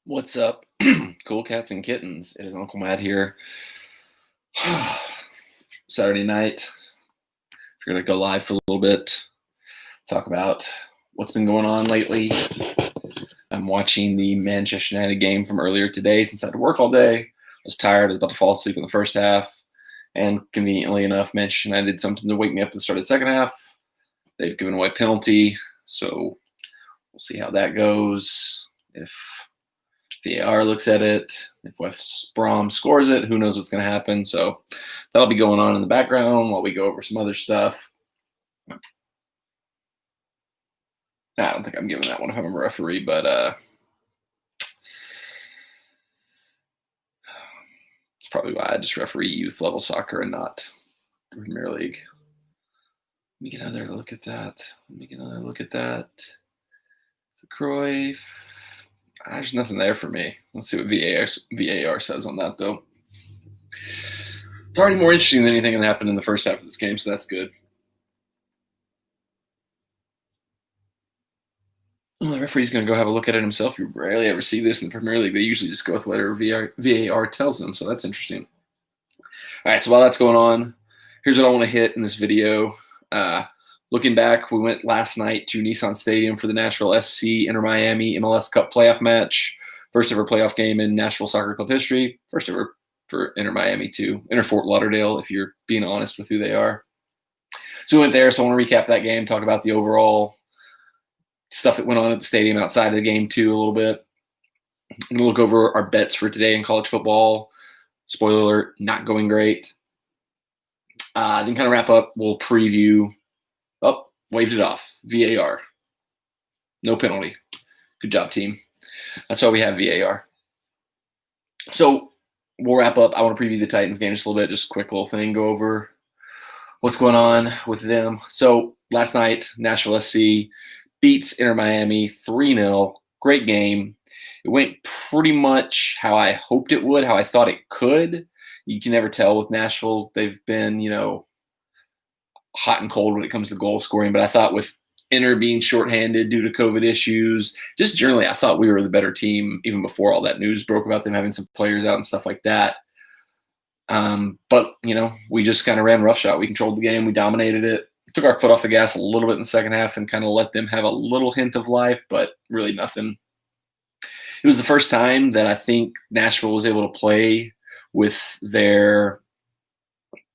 What's up, cool cats and kittens? It is Uncle Matt here. Saturday night. We're going to go live for a little bit, talk about what's been going on lately. I'm watching the Manchester United game from earlier today since I had to work all day. I was tired. I was about to fall asleep in the first half. And conveniently enough, Manchester United did something to wake me up at the start of the second half. They've given away a penalty, so we'll see how that goes. If VAR looks at it, if West Brom scores it, who knows what's going to happen. So that'll be going on in the background while we go over some other stuff. I don't think I'm giving that one if I'm a referee, but it's probably why I just referee youth level soccer and not the Premier League. Let me get another look at that. The Cruyff. There's nothing there for me. Let's see what VAR says on that, though. It's already more interesting than anything that happened in the first half of this game, so that's good. Well, the referee's going to go have a look at it himself. You rarely ever see this in the Premier League. They usually just go with whatever VAR tells them, so that's interesting. All right, so while that's going on, here's what I want to hit in this video. Looking back, we went last night to Nissan Stadium for the Nashville SC Inter Miami MLS Cup playoff match. First ever playoff game in Nashville Soccer Club history. First ever for Inter Miami too. Inter Fort Lauderdale, if you're being honest with who they are. So we went there, so I want to recap that game, talk about the overall stuff that went on at the stadium outside of the game too a little bit. And we'll look over our bets for today in college football. Spoiler alert, not going great. Then kind of wrap up, we'll preview. Oh, waved it off. VAR. No penalty. Good job, team. That's why we have VAR. So we'll wrap up. I want to preview the Titans game just a little bit. Just a quick little thing. Go over what's going on with them. So last night, Nashville SC beats Inter Miami 3-0. Great game. It went pretty much how I hoped it would, how I thought it could. You can never tell with Nashville. They've been, hot and cold when it comes to goal scoring, but I thought with Inter being shorthanded due to COVID issues, just generally, I thought we were the better team even before all that news broke about them having some players out and stuff like that. But, we just kind of ran roughshod. We controlled the game. We dominated it. Took our foot off the gas a little bit in the second half and kind of let them have a little hint of life, but really nothing. It was the first time that I think Nashville was able to play with their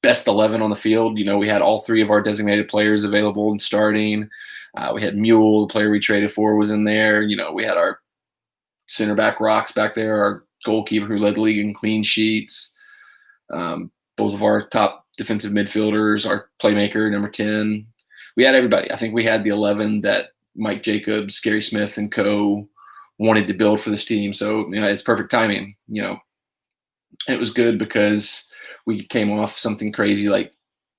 best 11 on the field. We had all three of our designated players available and starting. We had Mule, the player we traded for, was in there. We had our center back Rocks back there, our goalkeeper who led the league in clean sheets. Both of our top defensive midfielders, our playmaker, number 10. We had everybody. I think we had the 11 that Mike Jacobs, Gary Smith, and co. wanted to build for this team. So, it's perfect timing, And it was good because we came off something crazy like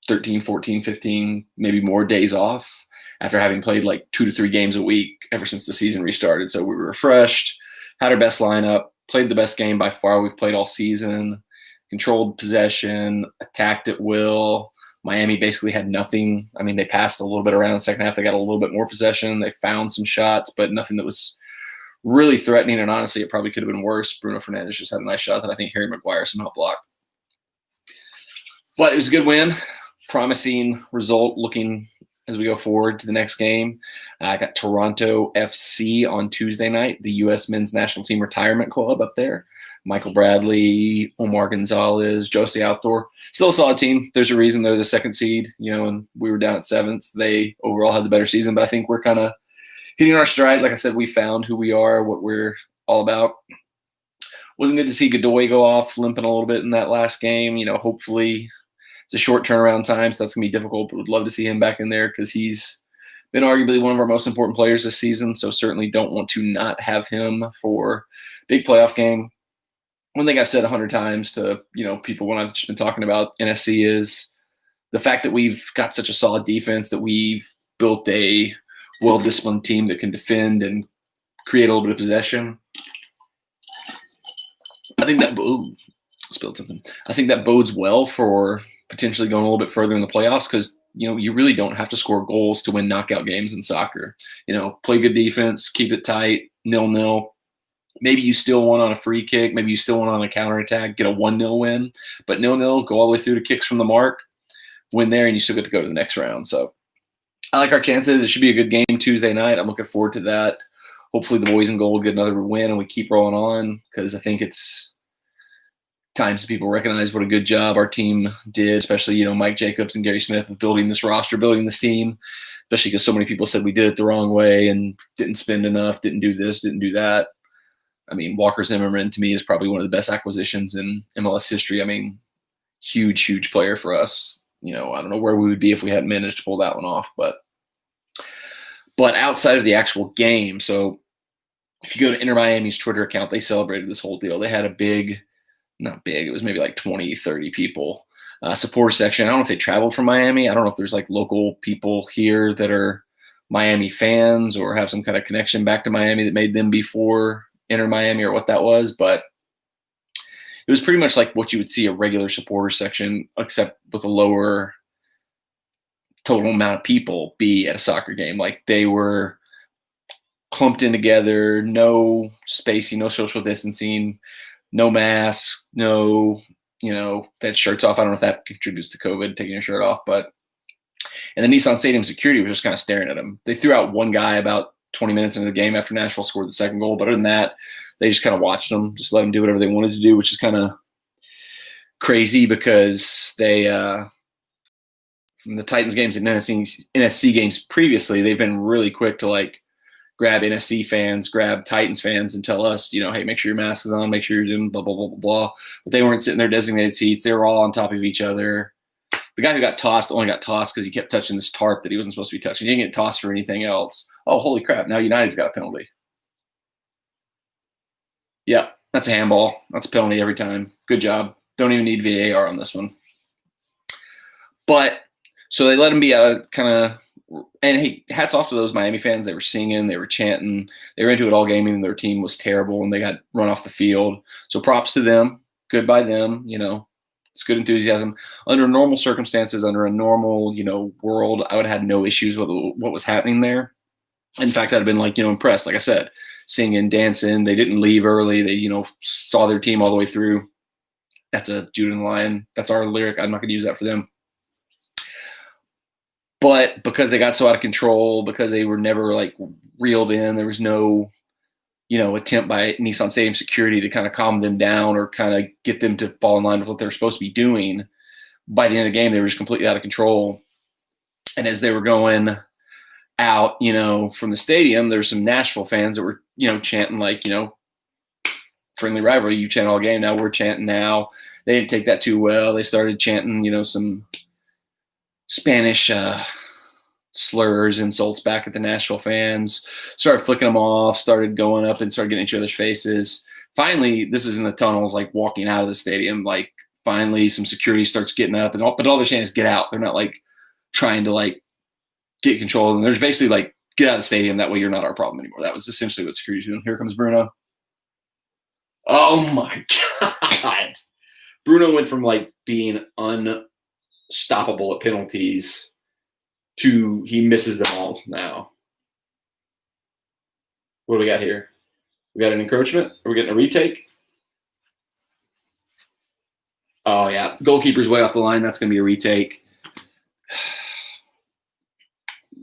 13, 14, 15, maybe more days off after having played like 2 to 3 games a week ever since the season restarted. So we were refreshed, had our best lineup, played the best game by far we've played all season, controlled possession, attacked at will. Miami basically had nothing. I mean, they passed a little bit around in the second half. They got a little bit more possession. They found some shots, but nothing that was really threatening. And honestly, it probably could have been worse. Bruno Fernandes just had a nice shot that I think Harry Maguire somehow blocked. But it was a good win, promising result looking as we go forward to the next game. I got Toronto FC on Tuesday night, the U.S. men's national team retirement club up there. Michael Bradley, Omar Gonzalez, Josie Outdoor. Still a solid team. There's a reason they're the second seed, and we were down at 7th. They overall had the better season, but I think we're kind of hitting our stride. Like I said, we found who we are, what we're all about. Wasn't good to see Godoy go off, limping a little bit in that last game. Hopefully it's a short turnaround time, so that's going to be difficult, but would love to see him back in there because he's been arguably one of our most important players this season, so certainly don't want to not have him for big playoff game. One thing I've said 100 times to people when I've just been talking about NSC is the fact that we've got such a solid defense, that we've built a well-disciplined team that can defend and create a little bit of possession. I think that spilled something. I think that bodes well for potentially going a little bit further in the playoffs because you really don't have to score goals to win knockout games in soccer. Play good defense, keep it tight, 0-0. Maybe you still won on a free kick. Maybe you still won on a counterattack, get a 1-0 win. But 0-0, go all the way through to kicks from the mark, win there, and you still get to go to the next round. So I like our chances. It should be a good game Tuesday night. I'm looking forward to that. Hopefully the boys in gold get another win and we keep rolling on, because I think it's time some people recognize what a good job our team did, especially, Mike Jacobs and Gary Smith of building this roster, building this team, especially because so many people said we did it the wrong way and didn't spend enough, didn't do this, didn't do that. I mean, Walker Zimmerman to me is probably one of the best acquisitions in MLS history. I mean, huge, huge player for us. I don't know where we would be if we hadn't managed to pull that one off. But outside of the actual game, so if you go to Inter Miami's Twitter account, they celebrated this whole deal. They had a big, not big, it was maybe like 20, 30 people support section. I don't know if they traveled from Miami. I don't know if there's like local people here that are Miami fans or have some kind of connection back to Miami that made them before Inter Miami or what that was, but it was pretty much like what you would see a regular supporter section, except with a lower total amount of people be at a soccer game. Like they were clumped in together, no spacing, no social distancing, no mask, no, they had shirts off. I don't know if that contributes to COVID, taking your shirt off, but, and the Nissan Stadium security was just kind of staring at them. They threw out one guy about 20 minutes into the game after Nashville scored the second goal. But other than that, they just kind of watched them, just let them do whatever they wanted to do, which is kind of crazy because they, from the Titans games and NSC games previously, they've been really quick to like grab NSC fans, grab Titans fans and tell us, hey, make sure your mask is on, make sure you're doing blah, blah, blah, blah, blah. But they weren't sitting in their designated seats. They were all on top of each other. The guy who got tossed only got tossed because he kept touching this tarp that he wasn't supposed to be touching. He didn't get tossed for anything else. Oh, holy crap. Now United's got a penalty. Yeah, that's a handball. That's a penalty every time. Good job. Don't even need VAR on this one. But so they let him be kind of – and, hey, hats off to those Miami fans. They were singing. They were chanting. They were into it all game, even their team was terrible, and they got run off the field. So props to them. Good by them, It's good enthusiasm. Under normal circumstances, under a normal, world, I would have had no issues with what was happening there. In fact, I'd have been impressed. Like I said, singing, dancing. They didn't leave early. They, saw their team all the way through. That's a Jude and the Lion. That's our lyric. I'm not going to use that for them. But because they got so out of control, because they were never reeled in, there was no attempt by Nissan Stadium security to kind of calm them down or kind of get them to fall in line with what they're supposed to be doing. By the end of the game, they were just completely out of control. And as they were going out, from the stadium, there were some Nashville fans that were, chanting friendly rivalry. You chant all game. Now we're chanting now. They didn't take that too well. They started chanting, some Spanish slurs, insults back at the Nashville fans, started flicking them off, started going up and started getting in each other's faces. Finally, this is in the tunnels, walking out of the stadium, finally some security starts getting up, but all they're saying is get out. They're not trying to get control. And there's basically get out of the stadium. That way you're not our problem anymore. That was essentially what security's doing. Here comes Bruno. Oh my God. Bruno went from being unstoppable at penalties to he misses them all now. What do we got here? We got an encroachment? Are we getting a retake? Oh, yeah. Goalkeeper's way off the line. That's going to be a retake.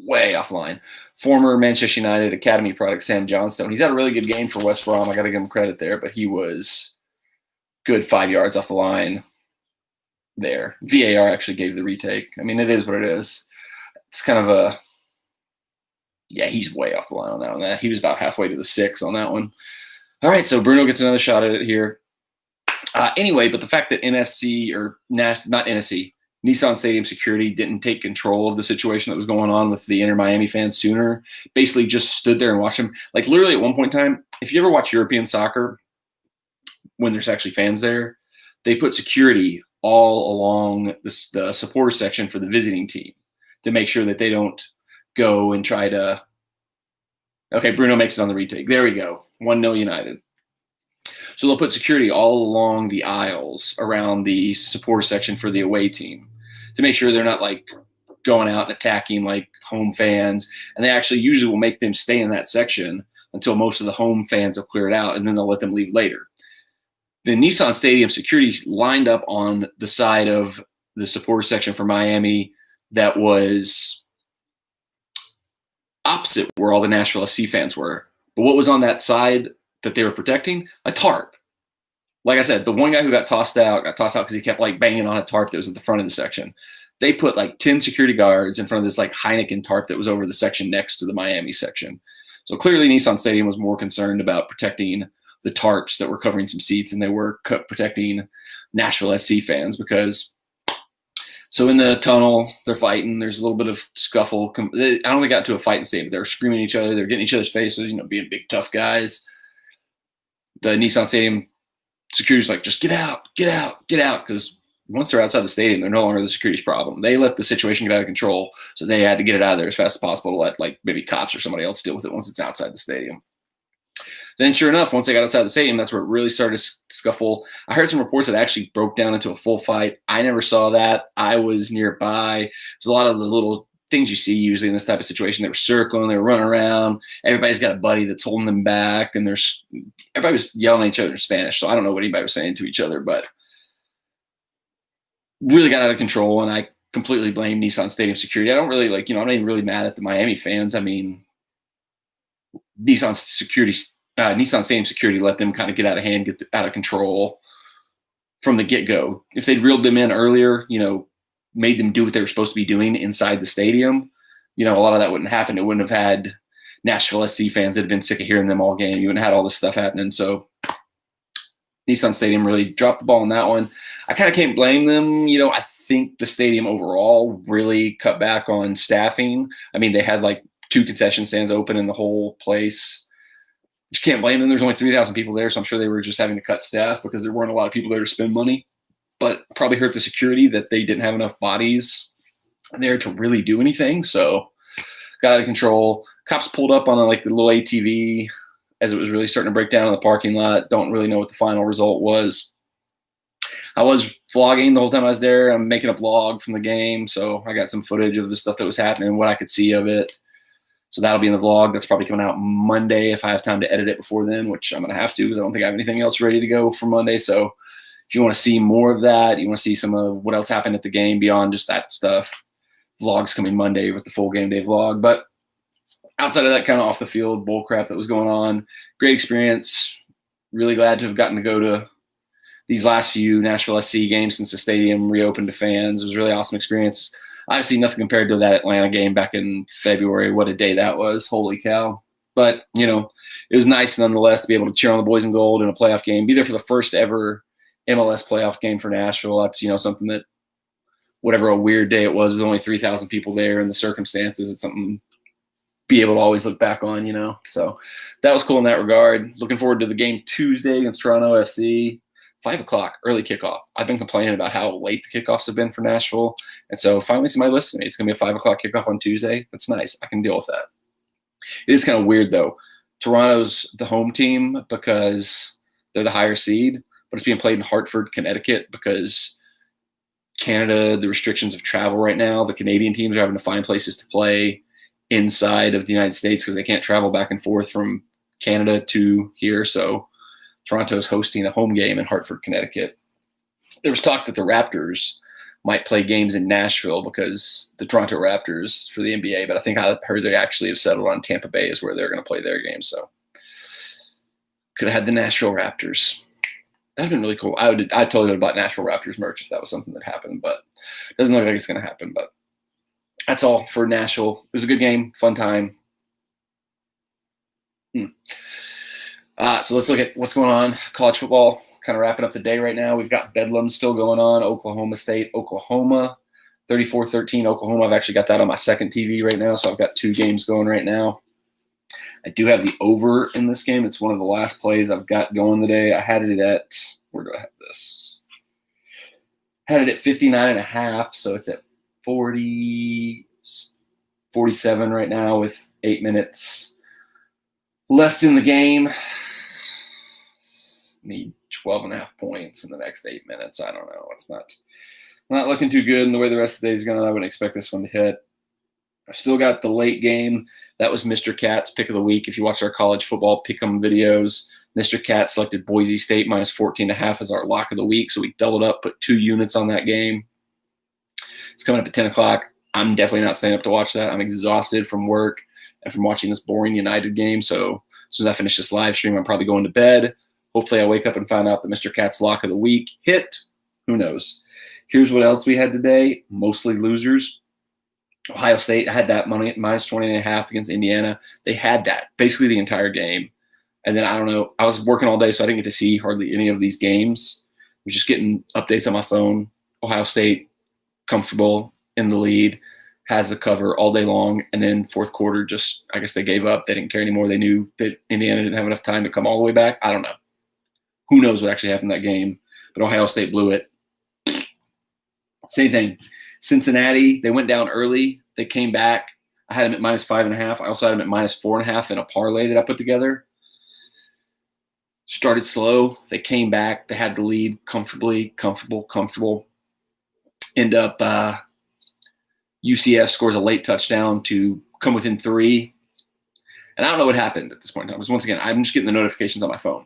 Way off the line. Former Manchester United Academy product, Sam Johnstone. He's had a really good game for West Brom. I got to give him credit there, but he was good 5 yards off the line there. VAR actually gave the retake. I mean, it is what it is. It's kind of a – yeah, he's way off the line on that one. He was about halfway to the 6 on that one. All right, so Bruno gets another shot at it here. Anyway, but the fact that NSC – or not NSC – Nissan Stadium security didn't take control of the situation that was going on with the Inter Miami fans sooner, basically just stood there and watched them. Literally at one point in time, if you ever watch European soccer, when there's actually fans there, they put security all along the supporter section for the visiting team to make sure that they don't go and try to – okay, Bruno makes it on the retake. There we go, 1-0 United. So they'll put security all along the aisles around the supporter section for the away team to make sure they're not going out and attacking home fans. And they actually usually will make them stay in that section until most of the home fans have cleared out, and then they'll let them leave later. The Nissan Stadium security lined up on the side of the supporter section for Miami that was opposite where all the Nashville SC fans were. But what was on that side that they were protecting? A tarp. Like I said, the one guy who got tossed out because he kept like banging on a tarp that was at the front of the section. They put like 10 security guards in front of this like Heineken tarp that was over the section next to the Miami section. So clearly Nissan Stadium was more concerned about protecting the tarps that were covering some seats, and they were protecting Nashville SC fans because so in the tunnel, they're fighting. There's a little bit of scuffle. I don't think they got to a fight in the stadium, but they were screaming at each other. They're getting each other's faces, being big, tough guys. The Nissan Stadium security's like, just get out, get out, get out. Because once they're outside the stadium, they're no longer the security's problem. They let the situation get out of control, so they had to get it out of there as fast as possible to let like maybe cops or somebody else deal with it once it's outside the stadium. Then sure enough, once they got outside the stadium, that's where it really started to scuffle. I heard some reports that actually broke down into a full fight. I never saw that. I was nearby. There's a lot of the little things you see usually in this type of situation. They were circling, they were running around. Everybody's got a buddy that's holding them back, and everybody was yelling at each other in Spanish. So I don't know what anybody was saying to each other, but really got out of control. And I completely blame Nissan Stadium security. I don't really I'm not even really mad at the Miami fans. I mean, Nissan Stadium security let them kind of get out of hand, get out of control from the get-go. If they'd reeled them in earlier, made them do what they were supposed to be doing inside the stadium, a lot of that wouldn't happen. It wouldn't have had Nashville SC fans that had been sick of hearing them all game. You wouldn't have had all this stuff happening. So Nissan Stadium really dropped the ball on that one. I kind of can't blame them. I think the stadium overall really cut back on staffing. I mean, they had like 2 concession stands open in the whole place. Just can't blame them. There's only 3,000 people there, so I'm sure they were just having to cut staff because there weren't a lot of people there to spend money. But probably hurt the security that they didn't have enough bodies there to really do anything. So got out of control. Cops pulled up on the little ATV as it was really starting to break down in the parking lot. Don't really know what the final result was. I was vlogging the whole time I was there. I'm making a vlog from the game, so I got some footage of the stuff that was happening, what I could see of it. So that'll be in the vlog. That's probably coming out Monday if I have time to edit it before then, which I'm going to have to because I don't think I have anything else ready to go for Monday. So if you want to see more of that, you want to see some of what else happened at the game beyond just that stuff, vlog's coming Monday with the full game day vlog. But outside of that kind of off the field bull crap that was going on, great experience. Really glad to have gotten to go to these last few Nashville SC games since the stadium reopened to fans. It was a really awesome experience. Obviously, nothing compared to that Atlanta game back in February. What a day that was. Holy cow. But, it was nice nonetheless to be able to cheer on the boys in gold in a playoff game, be there for the first ever MLS playoff game for Nashville. That's, something that whatever a weird day it was only 3,000 people there in the circumstances. It's something to be able to always look back on, So that was cool in that regard. Looking forward to the game Tuesday against Toronto FC. 5 o'clock, early kickoff. I've been complaining about how late the kickoffs have been for Nashville. And so finally somebody listened to me. It's going to be a 5 o'clock kickoff on Tuesday. That's nice. I can deal with that. It is kind of weird, though. Toronto's the home team because they're the higher seed, but it's being played in Hartford, Connecticut because Canada, the restrictions of travel right now, the Canadian teams are having to find places to play inside of the United States because they can't travel back and forth from Canada to here. So Toronto's hosting a home game in Hartford, Connecticut. There was talk that the Raptors might play games in Nashville because the Toronto Raptors for the NBA, but I think I heard they actually have settled on Tampa Bay is where they're going to play their game. So could have had the Nashville Raptors. That'd been really cool. I totally would have bought Nashville Raptors merch if that was something that happened, but it doesn't look like it's going to happen. But that's all for Nashville. It was a good game, fun time. So let's look at what's going on. College football, kind of wrapping up the day right now. We've got Bedlam still going on. Oklahoma State, Oklahoma, 34-13 Oklahoma. I've actually got that on my second TV right now, so I've got 2 games going right now. I do have the over in this game. It's one of the last plays I've got going today. I had it at, where do I have this? Had it at 59.5, so it's at 47 right now with 8 minutes left in the game. Need 12.5 points in the next 8 minutes. I don't know. It's not looking too good in the way the rest of the day is going. I wouldn't expect this one to hit. I've still got the late game. That was Mr. Cat's pick of the week. If you watch our college football pick'em videos, Mr. Cat selected Boise State minus 14.5 as our lock of the week. So we doubled up, put 2 units on that game. It's coming up at 10 o'clock. I'm definitely not staying up to watch that. I'm exhausted from work and from watching this boring United game. So as soon as I finish this live stream, I'm probably going to bed. Hopefully I wake up and find out that Mr. Cat's lock of the week hit. Who knows? Here's what else we had today. Mostly losers. Ohio State, I had that money at minus 20.5 against Indiana. They had that basically the entire game. And then I don't know. I was working all day, so I didn't get to see hardly any of these games. I was just getting updates on my phone. Ohio State, comfortable in the lead, has the cover all day long. And then fourth quarter, just I guess they gave up. They didn't care anymore. They knew that Indiana didn't have enough time to come all the way back. I don't know. Who knows what actually happened in that game. But Ohio State blew it. Same thing. Cincinnati, they went down early. They came back. I had them at minus 5.5. I also had them at minus 4.5 in a parlay that I put together. Started slow. They came back. They had the lead comfortably, comfortable. End up UCF scores a late touchdown to come within 3. And I don't know what happened at this point in time. Because once again, I'm just getting the notifications on my phone.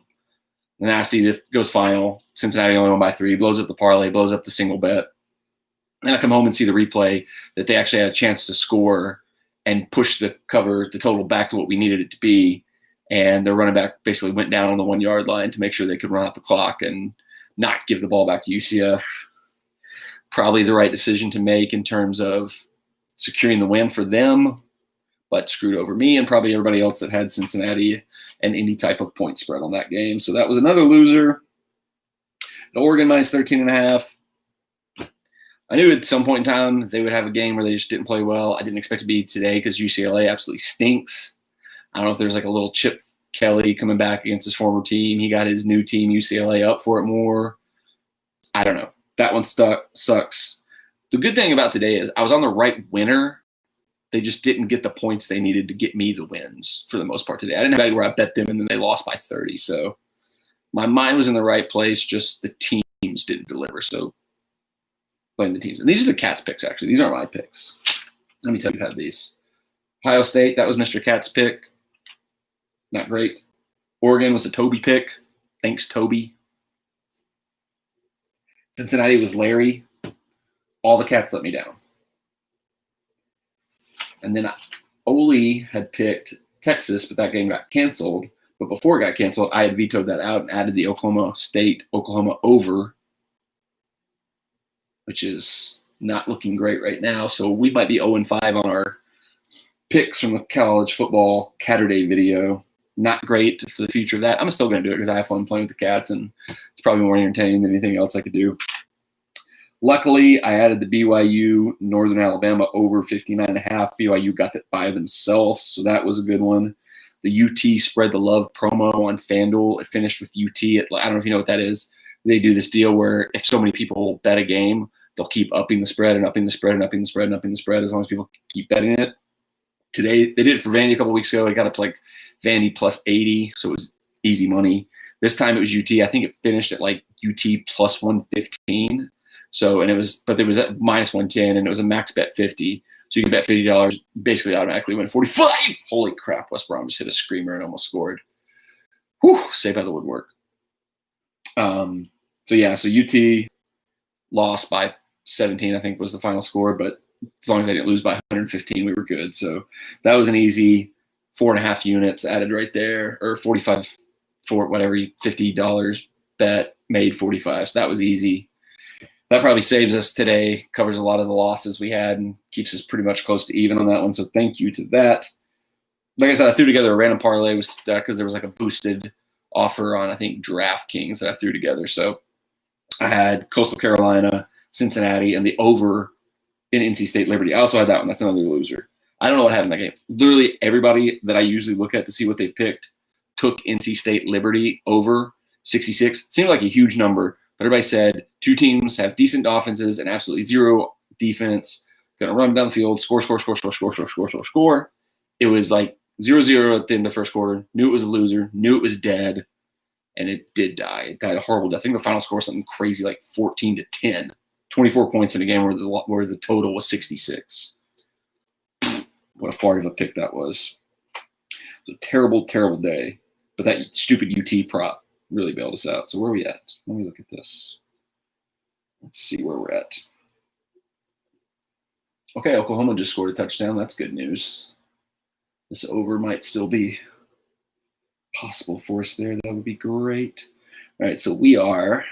And then I see this goes final. Cincinnati only won by 3. Blows up the parlay. Blows up the single bet. And I come home and see the replay that they actually had a chance to score and push the total back to what we needed it to be. And their running back basically went down on the 1 yard line to make sure they could run out the clock and not give the ball back to UCF. Probably the right decision to make in terms of securing the win for them, but screwed over me and probably everybody else that had Cincinnati and any type of point spread on that game. So that was another loser. Oregon minus 13.5. I knew at some point in time they would have a game where they just didn't play well. I didn't expect it to be today because UCLA absolutely stinks. I don't know if there's like a little Chip Kelly coming back against his former team. He got his new team, UCLA, up for it more. I don't know. That one sucks. The good thing about today is I was on the right winner. They just didn't get the points they needed to get me the wins for the most part today. I didn't have where I bet them and then they lost by 30. So my mind was in the right place. Just the teams didn't deliver. So blame the teams. And these are the Cats picks, actually. These aren't my picks. Let me tell you who had these. Ohio State, that was Mr. Cat's pick. Not great. Oregon was a Toby pick. Thanks, Toby. Cincinnati was Larry. All the Cats let me down. And then Oli had picked Texas, but that game got canceled. But before it got canceled, I had vetoed that out and added the Oklahoma over, which is not looking great right now. So we might be 0-5 on our picks from the college football Catterday video. Not great for the future of that. I'm still going to do it because I have fun playing with the Cats, and it's probably more entertaining than anything else I could do. Luckily, I added the BYU Northern Alabama over 59.5. BYU got that by themselves, so that was a good one. The UT Spread the Love promo on FanDuel, it finished with UT at, I don't know if you know what that is. They do this deal where if so many people bet a game, they'll keep upping the spread and upping the spread and upping the spread and upping the spread as long as people keep betting it. Today, they did it for Vandy a couple weeks ago. It got up to like Vandy plus 80, so it was easy money. This time it was UT. I think it finished at like UT plus 115. So, and it was at minus 110, and it was a max bet 50. So you can bet $50, basically automatically win 45. Holy crap, West Brom just hit a screamer and almost scored. Whew, saved by the woodwork. So UT lost by 17, I think was the final score, but as long as I didn't lose by 115, we were good. So that was an easy 4.5 units added right there, or 45 for whatever, $50 bet, made 45. So that was easy. That probably saves us today, covers a lot of the losses we had, and keeps us pretty much close to even on that one. So thank you to that. Like I said, I threw together a random parlay because there was like a boosted offer on, I think, DraftKings that I threw together. So I had Coastal Carolina, Cincinnati, and the over in NC State Liberty. I also had that one. That's another loser. I don't know what happened in that game. Literally everybody that I usually look at to see what they picked took NC State Liberty over 66. Seemed like a huge number. But everybody said 2 teams have decent offenses and absolutely zero defense. Going to run down the field, score. It was like 0-0 at the end of the first quarter. Knew it was a loser. Knew it was dead. And it did die. It died a horrible death. I think the final score was something crazy like 14-10. 24 points in a game where the total was 66. What a fart of a pick that was. It was a terrible, terrible day. But that stupid UT prop really bailed us out. So where are we at? Let me look at this. Let's see where we're at. Okay, Oklahoma just scored a touchdown. That's good news. This over might still be possible for us there. That would be great. All right, so we are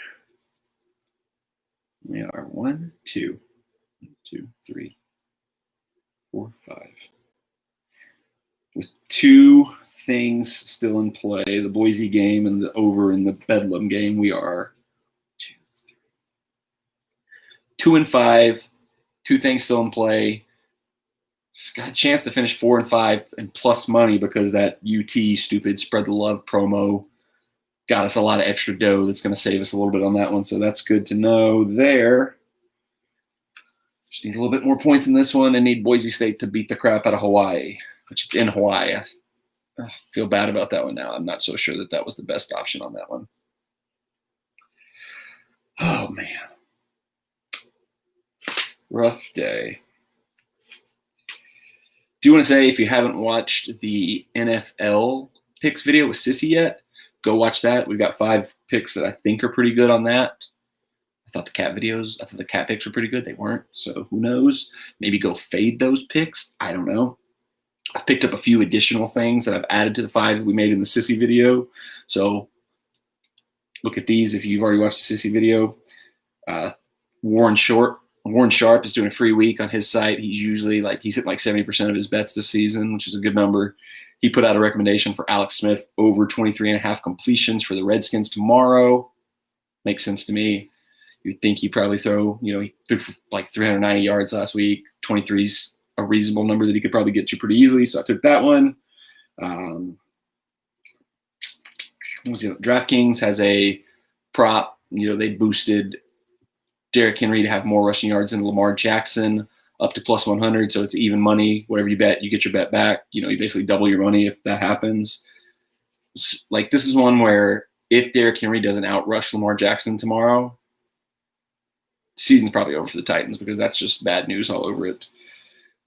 1, 2, 3, 4, 5. With 2 things still in play, the Boise game and the over in the Bedlam game, we are 2 and 5. 2 things still in play. Got a chance to finish 4 and 5 and plus money because that UT stupid spread the love promo got us a lot of extra dough. That's going to save us a little bit on that one. So that's good to know there. Just need a little bit more points in this one and need Boise State to beat the crap out of Hawaii, which it's in Hawaii. I feel bad about that one now. I'm not so sure that that was the best option on that one. Oh, man. Rough day. Do want to say, if you haven't watched the NFL picks video with Sissy yet, go watch that. We've got 5 picks that I think are pretty good on that. I thought the cat picks were pretty good. They weren't, so who knows? Maybe go fade those picks. I don't know. I've picked up a few additional things that I've added to the 5 that we made in the Sissy video. So look at these if you've already watched the Sissy video. Warren Sharp is doing a free week on his site. He's usually he's hitting 70% of his bets this season, which is a good number. He put out a recommendation for Alex Smith over 23.5 completions for the Redskins tomorrow. Makes sense to me. You'd think he'd probably throw, he threw for 390 yards last week. 23's a reasonable number that he could probably get to pretty easily. So I took that one. DraftKings has a prop. They boosted Derrick Henry to have more rushing yards than Lamar Jackson up to plus 100. So it's even money. Whatever you bet, you get your bet back. You basically double your money if that happens. This is one where if Derrick Henry doesn't outrush Lamar Jackson tomorrow, the season's probably over for the Titans because that's just bad news all over it.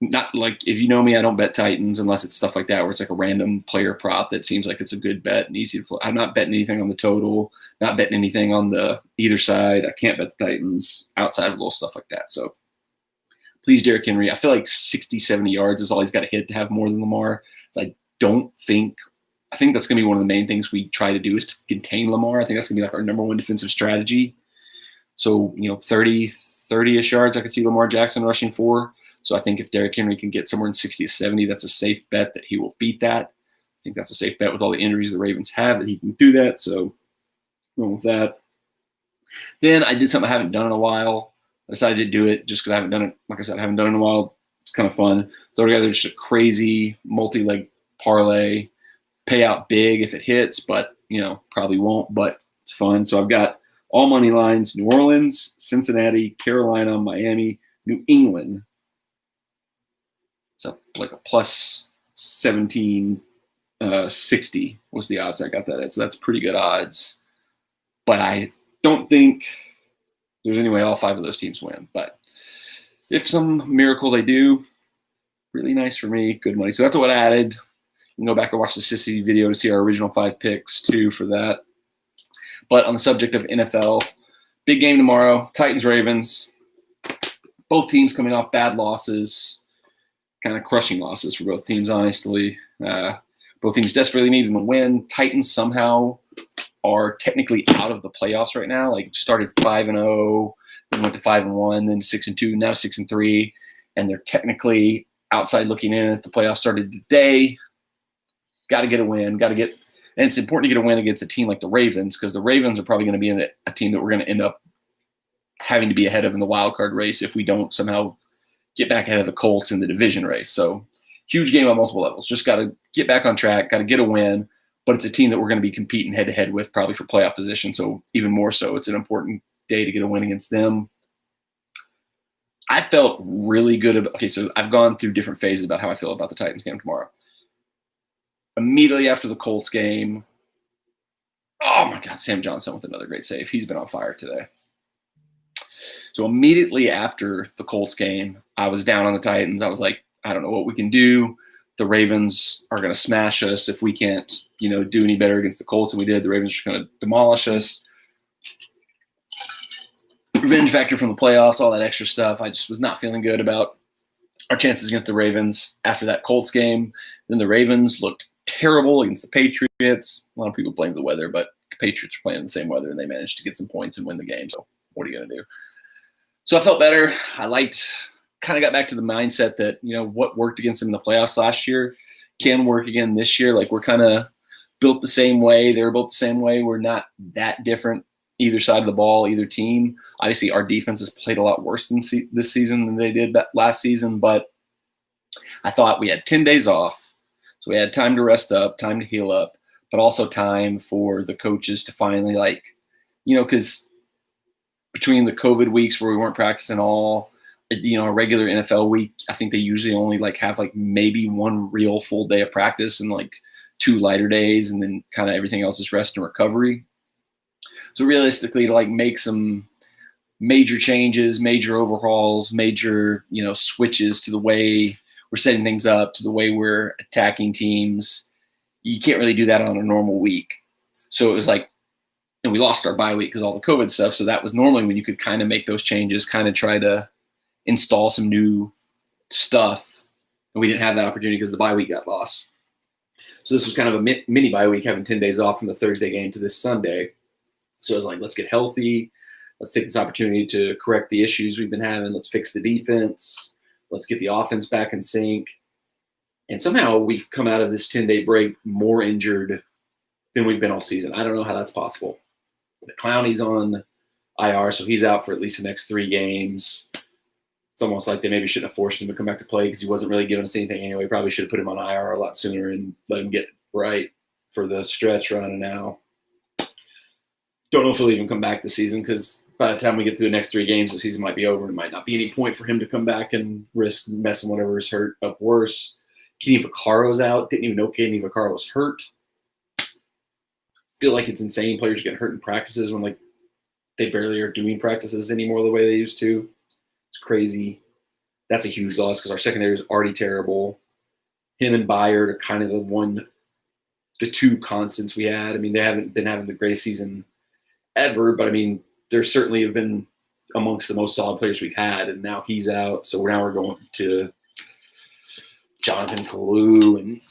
Not if you know me, I don't bet Titans unless it's stuff like that where it's a random player prop that seems like it's a good bet and easy to play. I'm not betting anything on the total, not betting anything on the either side. I can't bet the Titans outside of little stuff like that. So please, Derrick Henry. I feel like 60, 70 yards is all he's got to hit to have more than Lamar. So I think that's going to be one of the main things we try to do is to contain Lamar. I think that's going to be our number one defensive strategy. So, 30-ish yards I could see Lamar Jackson rushing for. So I think if Derrick Henry can get somewhere in 60 to 70, that's a safe bet that he will beat that. I think that's a safe bet with all the injuries the Ravens have that he can do that. So going with that. Then I did something I haven't done in a while. I decided to do it just because I haven't done it. Like I said, I haven't done it in a while. It's kind of fun. Throw together just a crazy multi-leg parlay. Pay out big if it hits, but, probably won't. But it's fun. So I've got all money lines: New Orleans, Cincinnati, Carolina, Miami, New England. So a plus 1760 was the odds I got that at. So that's pretty good odds. But I don't think there's any way all 5 of those teams win. But if some miracle they do, really nice for me, good money. So that's what I added. You can go back and watch the Sissy video to see our original 5 picks too for that. But on the subject of NFL, big game tomorrow, Titans-Ravens. Both teams coming off bad losses. Kind of crushing losses for both teams, honestly. Both teams desperately needing a win. Titans somehow are technically out of the playoffs right now. Started 5-0, then went to 5-1, then 6-2, now 6-3, and they're technically outside looking in. If the playoffs started today, got to get a win. And it's important to get a win against a team like the Ravens because the Ravens are probably going to be a team that we're going to end up having to be ahead of in the wild card race if we don't somehow get back ahead of the Colts in the division race. So huge game on multiple levels. Just got to get back on track, got to get a win, but it's a team that we're going to be competing head-to-head with probably for playoff position. So even more so, it's an important day to get a win against them. I felt really good about – okay, so I've gone through different phases about how I feel about the Titans game tomorrow. Immediately after the Colts game, oh my God, Sam Johnson with another great save. He's been on fire today. So immediately after the Colts game, I was down on the Titans. I was like, I don't know what we can do. The Ravens are going to smash us if we can't, do any better against the Colts than we did. The Ravens are going to demolish us. Revenge factor from the playoffs, all that extra stuff. I just was not feeling good about our chances against the Ravens after that Colts game. Then the Ravens looked terrible against the Patriots. A lot of people blame the weather, but the Patriots were playing in the same weather, and they managed to get some points and win the game. So what are you going to do? So I felt better. Kind of got back to the mindset that, what worked against them in the playoffs last year can work again this year. Like, we're kind of built the same way. They're built the same way. We're not that different either side of the ball, either team. Obviously, our defense has played a lot worse this season than they did last season, but I thought we had 10 days off. So we had time to rest up, time to heal up, but also time for the coaches to finally, because between the COVID weeks where we weren't practicing all, a regular NFL week, I think they usually only have maybe one real full day of practice and 2 lighter days, and then kind of everything else is rest and recovery. So realistically, to make some major changes, major overhauls, major, switches to the way we're setting things up, to the way we're attacking teams, you can't really do that on a normal week. So it was and we lost our bye week because all the COVID stuff. So that was normally when you could kind of make those changes, kind of try to install some new stuff. And we didn't have that opportunity because the bye week got lost. So this was kind of a mini bye week, having 10 days off from the Thursday game to this Sunday. So I was let's get healthy. Let's take this opportunity to correct the issues we've been having. Let's fix the defense. Let's get the offense back in sync. And somehow we've come out of this 10-day break more injured than we've been all season. I don't know how that's possible. The Clowney's on IR, so he's out for at least the next 3 games. It's almost like they maybe shouldn't have forced him to come back to play because he wasn't really giving us anything anyway. Probably should have put him on IR a lot sooner and let him get right for the stretch run now. Don't know if he'll even come back this season because by the time we get through the next 3 games, the season might be over and it might not be any point for him to come back and risk messing whatever's hurt up worse. Kenny Vaccaro's out. Didn't even know Kenny Vaccaro was hurt. Feel like it's insane players get hurt in practices when they barely are doing practices anymore the way they used to. It's crazy. That's a huge loss because our secondary is already terrible. Him and Byard are kind of the 2 constants we had. I mean, they haven't been having the greatest season ever, but I mean, there certainly have been amongst the most solid players we've had, and now he's out. So now we're going to Jonathan Kalu and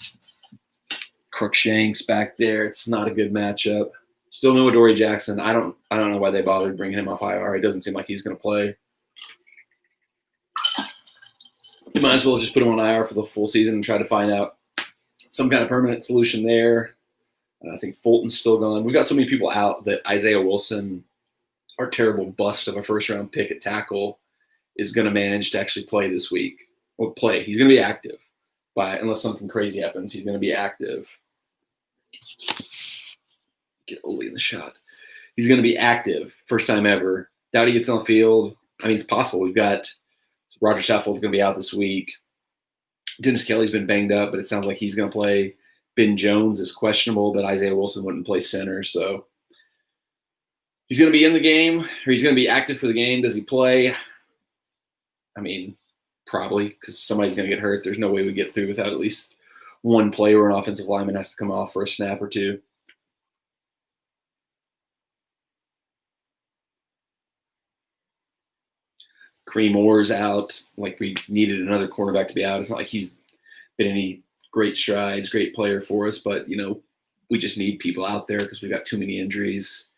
Crookshanks back there. It's not a good matchup. Still no Adoree Jackson. I don't know why they bothered bringing him off IR. It doesn't seem like he's going to play. You might as well just put him on IR for the full season and try to find out some kind of permanent solution there. I think Fulton's still gone. We've got so many people out that Isaiah Wilson, our terrible bust of a first-round pick at tackle, is going to manage to actually play this week. Well, play. He's going to be active. Unless something crazy happens, he's going to be active. Get Ole in the shot. He's going to be active. First time ever. Doubt he gets on the field. I mean, it's possible. We've got Roger Saffold's going to be out this week. Dennis Kelly's been banged up, but it sounds like he's going to play. Ben Jones is questionable, but Isaiah Wilson wouldn't play center. So he's going to be in the game, or he's going to be active for the game. Does he play? I mean, probably, because somebody's going to get hurt. There's no way we get through without at least one play where an offensive lineman has to come off for a snap or 2. Kareem Orr's out. We needed another cornerback to be out. It's not like he's been any great strides, great player for us, but, we just need people out there because we've got too many injuries.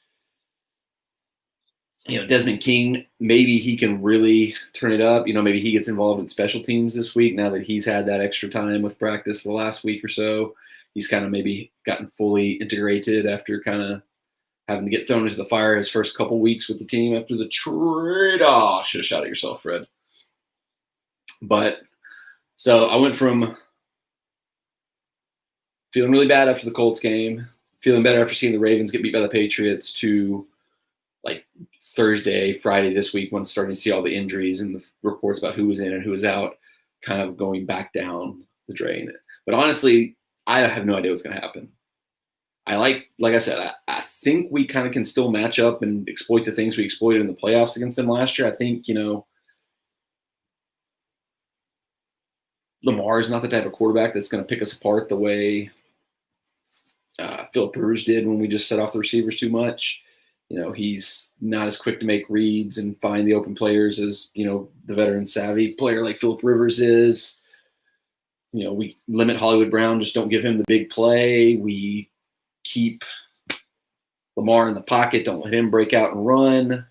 Desmond King, maybe he can really turn it up. Maybe he gets involved in special teams this week now that he's had that extra time with practice the last week or so. He's kind of maybe gotten fully integrated after kind of having to get thrown into the fire his first couple weeks with the team after the trade. Oh, should have shot at yourself, Fred. But so I went from feeling really bad after the Colts game, feeling better after seeing the Ravens get beat by the Patriots, to Thursday, Friday this week, once starting to see all the injuries and the reports about who was in and who was out, kind of going back down the drain. But honestly, I have no idea what's going to happen. Like I said, I think we kind of can still match up and exploit the things we exploited in the playoffs against them last year. I think, Lamar is not the type of quarterback that's going to pick us apart the way Philip Rivers did when we just set off the receivers too much. He's not as quick to make reads and find the open players as, the veteran savvy player like Philip Rivers is. We limit Hollywood Brown, just don't give him the big play. We keep Lamar in the pocket, don't let him break out and run.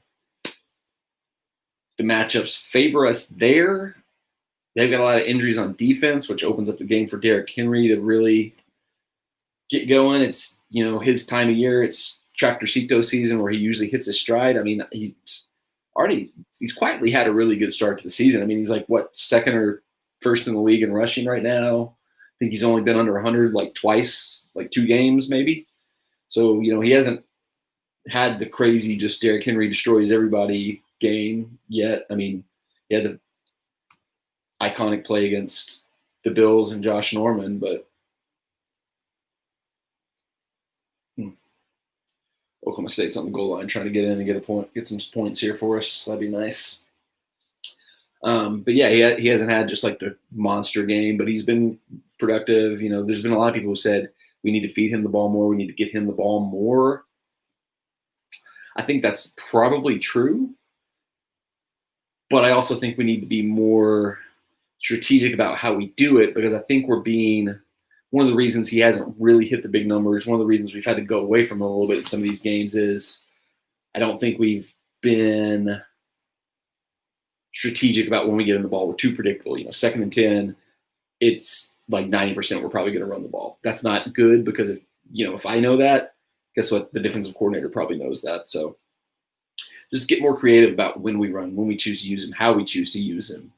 The matchups favor us there. They've got a lot of injuries on defense, which opens up the game for Derrick Henry to really get going. It's, his time of year. It's Tractorcito season where he usually hits his stride. I mean, he's quietly had a really good start to the season. I mean, he's like, second or first in the league in rushing right now. I think he's only been under 100 like twice, like 2 games maybe. So, he hasn't had the crazy just Derrick Henry destroys everybody game yet. I mean, he had the iconic play against the Bills and Josh Norman, but Oklahoma State's on the goal line trying to get in and get some points here for us. That'd be nice. But yeah, he hasn't had just like the monster game, but he's been productive. There's been a lot of people who said we need to feed him the ball more. We need to get him the ball more. I think that's probably true, but I also think we need to be more strategic about how we do it, because I think we're being one of the reasons he hasn't really hit the big numbers. One of the reasons we've had to go away from him a little bit in some of these games is I don't think we've been strategic about when we get him the ball. We're too predictable. 2nd and 10, it's like 90% we're probably going to run the ball. That's not good, because if I know that, guess what? The defensive coordinator probably knows that. So just get more creative about when we run, when we choose to use him, how we choose to use him.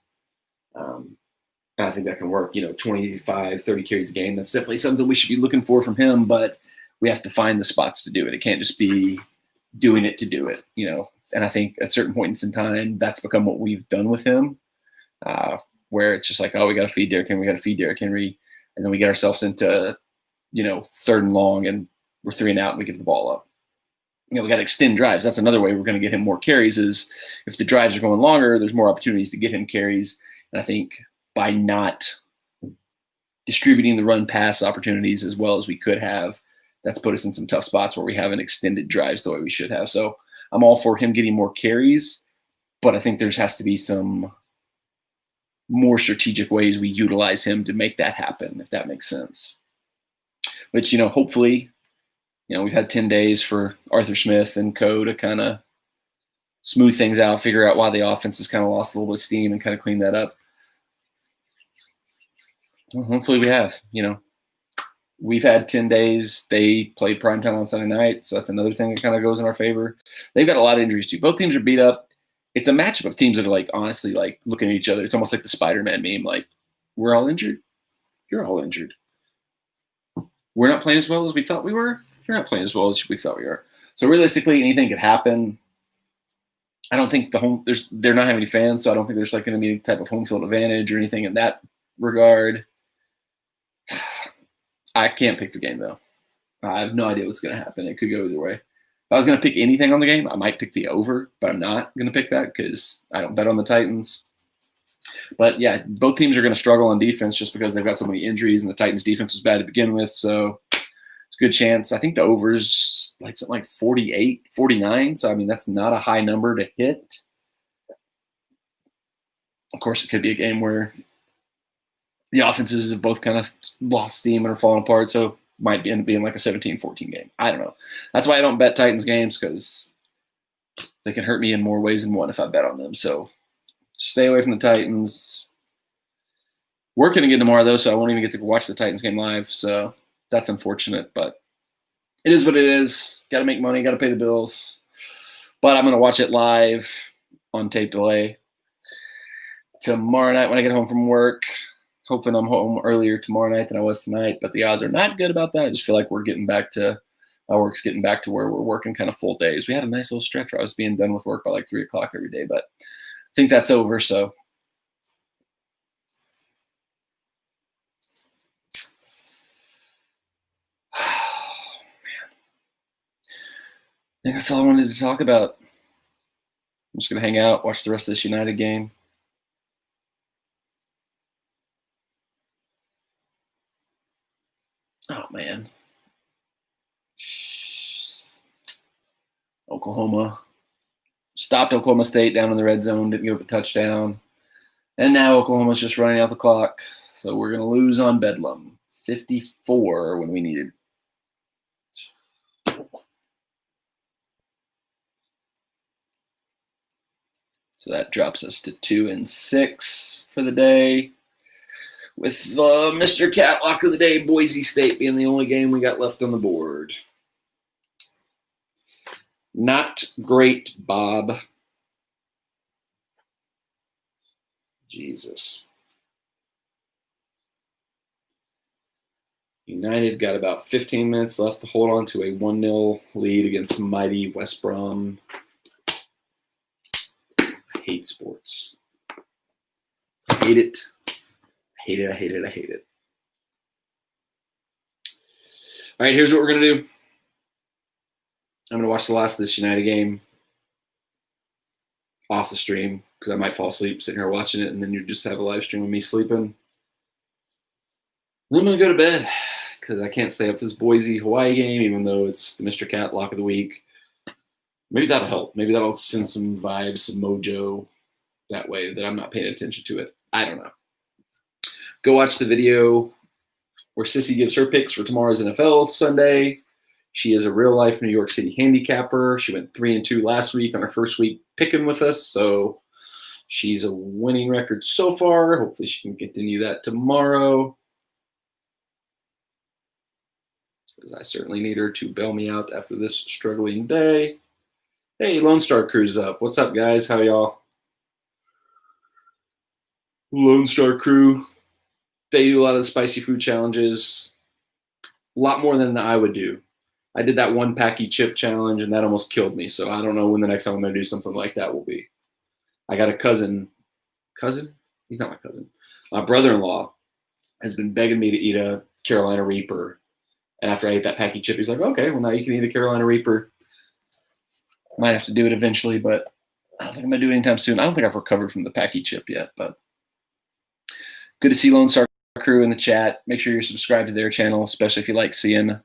And I think that can work. 25, 30 carries a game. That's definitely something we should be looking for from him, but we have to find the spots to do it. It can't just be doing it to do it, And I think at certain points in time, that's become what we've done with him, where it's just like, oh, we got to feed Derrick Henry, and then we get ourselves into, 3rd and long, and we're 3 and out, and we give the ball up. We got to extend drives. That's another way we're going to get him more carries. Is if the drives are going longer, there's more opportunities to get him carries. And I think by not distributing the run pass opportunities as well as we could have, that's put us in some tough spots where we haven't extended drives the way we should have. So I'm all for him getting more carries, but I think there has to be some more strategic ways we utilize him to make that happen, if that makes sense. Which, hopefully, we've had 10 days for Arthur Smith and co to kind of smooth things out, figure out why the offense has kind of lost a little bit of steam and kind of clean that up. Well, hopefully we have. We've had 10 days. They played primetime on Sunday night, so that's another thing that kind of goes in our favor. They've got a lot of injuries too. Both teams are beat up. It's a matchup of teams that are honestly looking at each other. It's almost like the Spider-Man meme, we're all injured. You're all injured. We're not playing as well as we thought we were. You're not playing as well as we thought we are. So realistically, anything could happen. I don't think they're not having any fans, so I don't think there's going to be any type of home field advantage or anything in that regard. I can't pick the game, though. I have no idea what's going to happen. It could go either way. If I was going to pick anything on the game, I might pick the over, but I'm not going to pick that because I don't bet on the Titans. But, yeah, both teams are going to struggle on defense just because they've got so many injuries, and the Titans' defense was bad to begin with. So it's a good chance. I think the over's something like 48, 49. So, I mean, that's not a high number to hit. Of course, it could be a game where the offenses have both kind of lost steam and are falling apart, so it might end up being like a 17-14 game. I don't know. That's why I don't bet Titans games, because they can hurt me in more ways than one if I bet on them. So stay away from the Titans. Working again tomorrow, though, so I won't even get to watch the Titans game live, so that's unfortunate, but it is what it is. Got to make money, got to pay the bills. But I'm going to watch it live on tape delay tomorrow night when I get home from work. Hoping I'm home earlier tomorrow night than I was tonight, but the odds are not good about that. I just feel like we're getting back to my work's getting back to where we're working kind of full days. We had a nice little stretch where I was being done with work by like 3 o'clock every day, but I think that's over. So I think that's all I wanted to talk about. I'm just going to hang out, watch the rest of this United game. Oh, man. Oklahoma. Stopped Oklahoma State down in the red zone, didn't give up a touchdown. And now Oklahoma's just running out the clock. So we're going to lose on Bedlam. 54 when we needed. So that drops us to 2-6 for the day. With Mr. Catlock of the day, Boise State being the only game we got left on the board. Not great, Bob. Jesus. United got about 15 minutes left to hold on to a 1-0 lead against mighty West Brom. I hate sports. I hate it. I hate it. I hate it. I hate it. All right, here's what we're going to do. I'm going to watch the last of this United game off the stream because I might fall asleep sitting here watching it, and then you just have a live stream of me sleeping. Then I'm going to go to bed because I can't stay up for this Boise-Hawaii game, even though it's the Mr. Cat lock of the week. Maybe that'll help. Maybe that'll send some vibes, some mojo that way that I'm not paying attention to it. I don't know. Go watch the video where Sissy gives her picks for tomorrow's NFL Sunday. She is a real-life New York City handicapper. She went 3-2 last week on her first week picking with us, so she's a winning record so far. Hopefully she can continue that tomorrow, because I certainly need her to bail me out after this struggling day. Hey, Lone Star Crew's up. What's up, guys? How y'all? Lone Star Crew. They do a lot of the spicy food challenges. A lot more than I would do. I did that one packy chip challenge, and that almost killed me. So I don't know when the next time I'm going to do something like that will be. I got a cousin? He's not my cousin. My brother-in-law has been begging me to eat a Carolina Reaper. And after I ate that packy chip, he's like, okay, well, now you can eat a Carolina Reaper. Might have to do it eventually, but I don't think I'm going to do it anytime soon. I don't think I've recovered from the packy chip yet, but good to see Lone Star Crew in the chat. Make sure you're subscribed to their channel, especially if you like seeing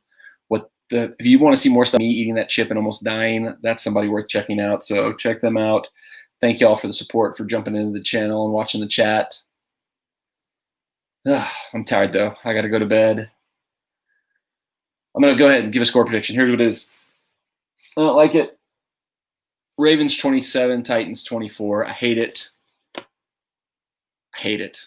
if you want to see more stuff, me eating that chip and almost dying, that's somebody worth checking out. So check them out. Thank y'all for the support, for jumping into the channel and watching the chat. I'm tired though. I got to go to bed. I'm going to go ahead and give a score prediction. Here's what it is. I don't like it. Ravens 27, Titans 24. I hate it. I hate it.